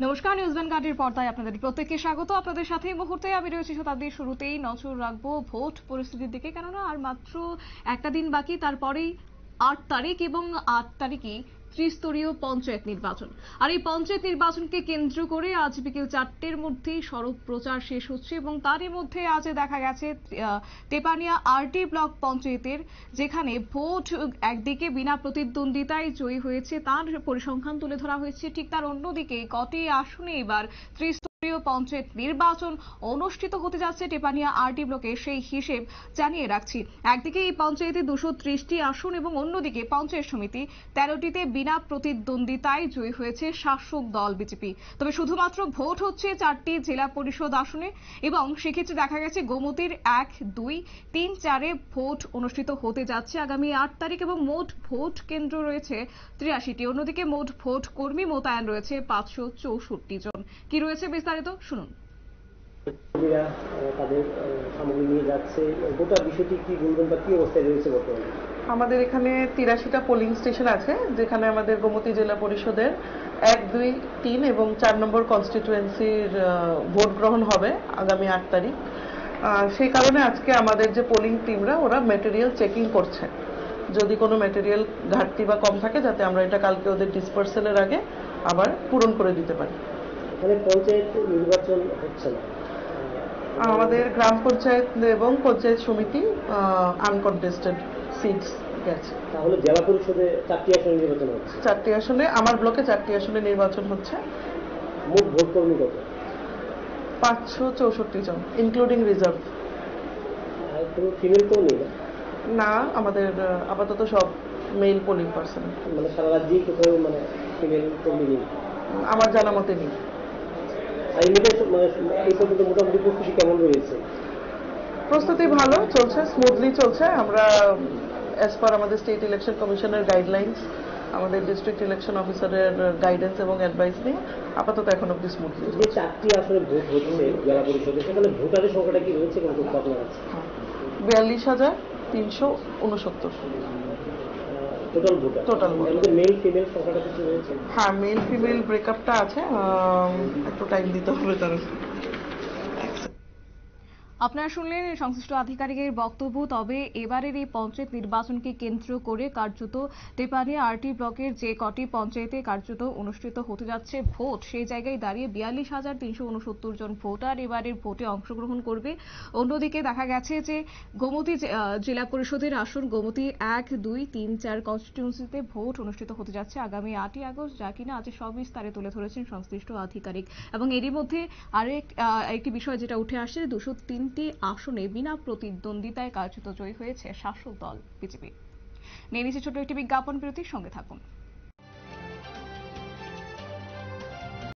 নমস্কার, নিউজ ভ্যানগার্ডের পর্দায় আপনাদের প্রত্যেককে স্বাগত। আপনাদের সাথে এই মুহূর্তে আমি রয়েছি শতাব্দীর শুরুতেই নজর রাখবো ভোট পরিস্থিতির দিকে, কেননা আর মাত্র একটা দিন বাকি, তারপরেই 8 তারিখ এবং 8 তারিখই ত্রিস্তরীয় পঞ্চায়েত নির্বাচন। আর এই পঞ্চায়েত নির্বাচনকে কেন্দ্র করে আজ বিকেল 4টের মধ্যেই সড়ক প্রচার শেষ হচ্ছে এবং তারই মধ্যে আজ দেখা গেছে তেপানিয়া আরটি ব্লক পঞ্চায়েতের যেখানে ভোট একদিকে বিনা প্রতিদ্বন্দ্বিতায় জয়ী হয়েছে তার পরিসংখ্যান তুলে ধরা হয়েছে, ঠিক তার অন্যদিকে কটি আসনে এবার ত্রিস্তরীয় পঞ্চায়েত নির্বাচন অনুষ্ঠিত হতে যাচ্ছে টেপানিয়া আরটি ব্লকে সেই হিসেব জানিয়ে রাখছি। একদিকে এই পঞ্চায়েতে 230টি আসন এবং অন্যদিকে পঞ্চায়েত সমিতি 13টিতে বিনা প্রতিদ্বন্দ্বিতায় জয়ী হয়েছে শাসক দল বিজেপি। তবে শুধুমাত্র ভোট হচ্ছে 4টি জেলা পরিষদ আসনে এবং সেক্ষেত্রে দেখা গেছে গোমতীর 1, 2, 3, 4-এ ভোট অনুষ্ঠিত হতে যাচ্ছে আগামী 8 তারিখ এবং মোট ভোট কেন্দ্র রয়েছে 83টি। অন্যদিকে মোট ভোট কর্মী মোতায়েন রয়েছে 564 জন। কি রয়েছে বিস্তারিত শুনুন। তাদের সামগ্রী নিয়ে যাচ্ছে, গোটা বিষয়টি কি বলবেন বা কি অবস্থায় রয়েছে বর্তমানে? আমাদের এখানে 83টা পোলিং স্টেশন আছে, যেখানে আমাদের গোমতী জেলা পরিষদের 1, 2, 3 এবং 4 নম্বর কনস্টিটুয়েন্সির ভোট গ্রহণ হবে আগামী 8 তারিখ। সেই কারণে আজকে আমাদের যে পোলিং টিমরা ওরা ম্যাটেরিয়াল চেকিং করছে, যদি কোনো ম্যাটেরিয়াল ঘাটতি বা কম থাকে যাতে আমরা এটা কালকে ওদের ডিসপার্সেলের আগে আবার পূরণ করে দিতে পারি। এখানে পঞ্চায়েত নির্বাচন হচ্ছে না, আমাদের গ্রাম পঞ্চায়েত এবং পঞ্চায়েত সমিতি আনকনটেস্টেড সিটস গেছে। তাহলে জেলা পরিষদে 4টি আসনে নির্বাচন হচ্ছে? 4টি আসনে, আমার ব্লকে 4টি আসনে নির্বাচন হচ্ছে। মোট ভোট কর্মী কত? 564 জন ইনক্লুডিং রিজার্ভ। কোনো ফিমেল কর্মী না, আমাদের আপাতত সব মেল পোলিং পার্সন। মানে সারা রাজ্যেই কোথাও মানে ফিমেল কর্মী নেই? আমার জানা মতে নেই। এই পর্যন্ত মোটামুটি প্রস্তুতি কেমন রয়েছে? প্রস্তুতি ভালো চলছে, স্মুথলি চলছে। আমরা অ্যাজ পার আমাদের স্টেট ইলেকশন কমিশনের গাইডলাইন্স, আমাদের ডিস্ট্রিক্ট ইলেকশন অফিসারের গাইডেন্স এবং অ্যাডভাইস নিয়ে আপাতত এখন অব্দি স্মুথলি। যে 4টি আসলে ভোট হচ্ছে জেলা পরিষদে, সেখানে ভোটারের সংখ্যাটা কি রয়েছে? কোনো তথ্য আপনার আছে? 42,369 total voter. Total male female সংখ্যাটা কিছু রয়েছে? হ্যাঁ, মেল ফিমেল ব্রেকআপটা আছে, একটু টাইম দিতে হবে তার। আপনারা শুনলেন সংশ্লিষ্ট আধিকারিকের বক্তব্য। তবে এবারের এই পঞ্চায়েত নির্বাচনকে কেন্দ্র করে কার্যত তেপানিয়া আরটি ব্লকের যে কটি পঞ্চায়েতে কার্যত অনুষ্ঠিত হতে যাচ্ছে ভোট, সেই জায়গায় দাঁড়িয়ে 42,369 জন ভোটার এবারের ভোটে অংশগ্রহণ করবে। অন্যদিকে দেখা গেছে যে গোমতী জেলা পরিষদের আসন গোমতী 1, 2, 3, 4 কনস্টিটিউয়েন্সিতে ভোট অনুষ্ঠিত হতে যাচ্ছে আগামী 8ই আগস্ট, যা কিনা আজ সবিস্তারে তুলে ধরেছেন সংশ্লিষ্ট আধিকারিক। এবং এরই মধ্যে আরেকটি বিষয় যেটা উঠে আসছে, 203টি আসনে বিনা প্রতিদ্বন্দ্বিতায় কার্যত জয়ী হয়েছে শাসক দল বিজেপি। নিয়ে নিচ্ছে ছোট একটি বিজ্ঞাপন বিরতির সঙ্গে থাকুন।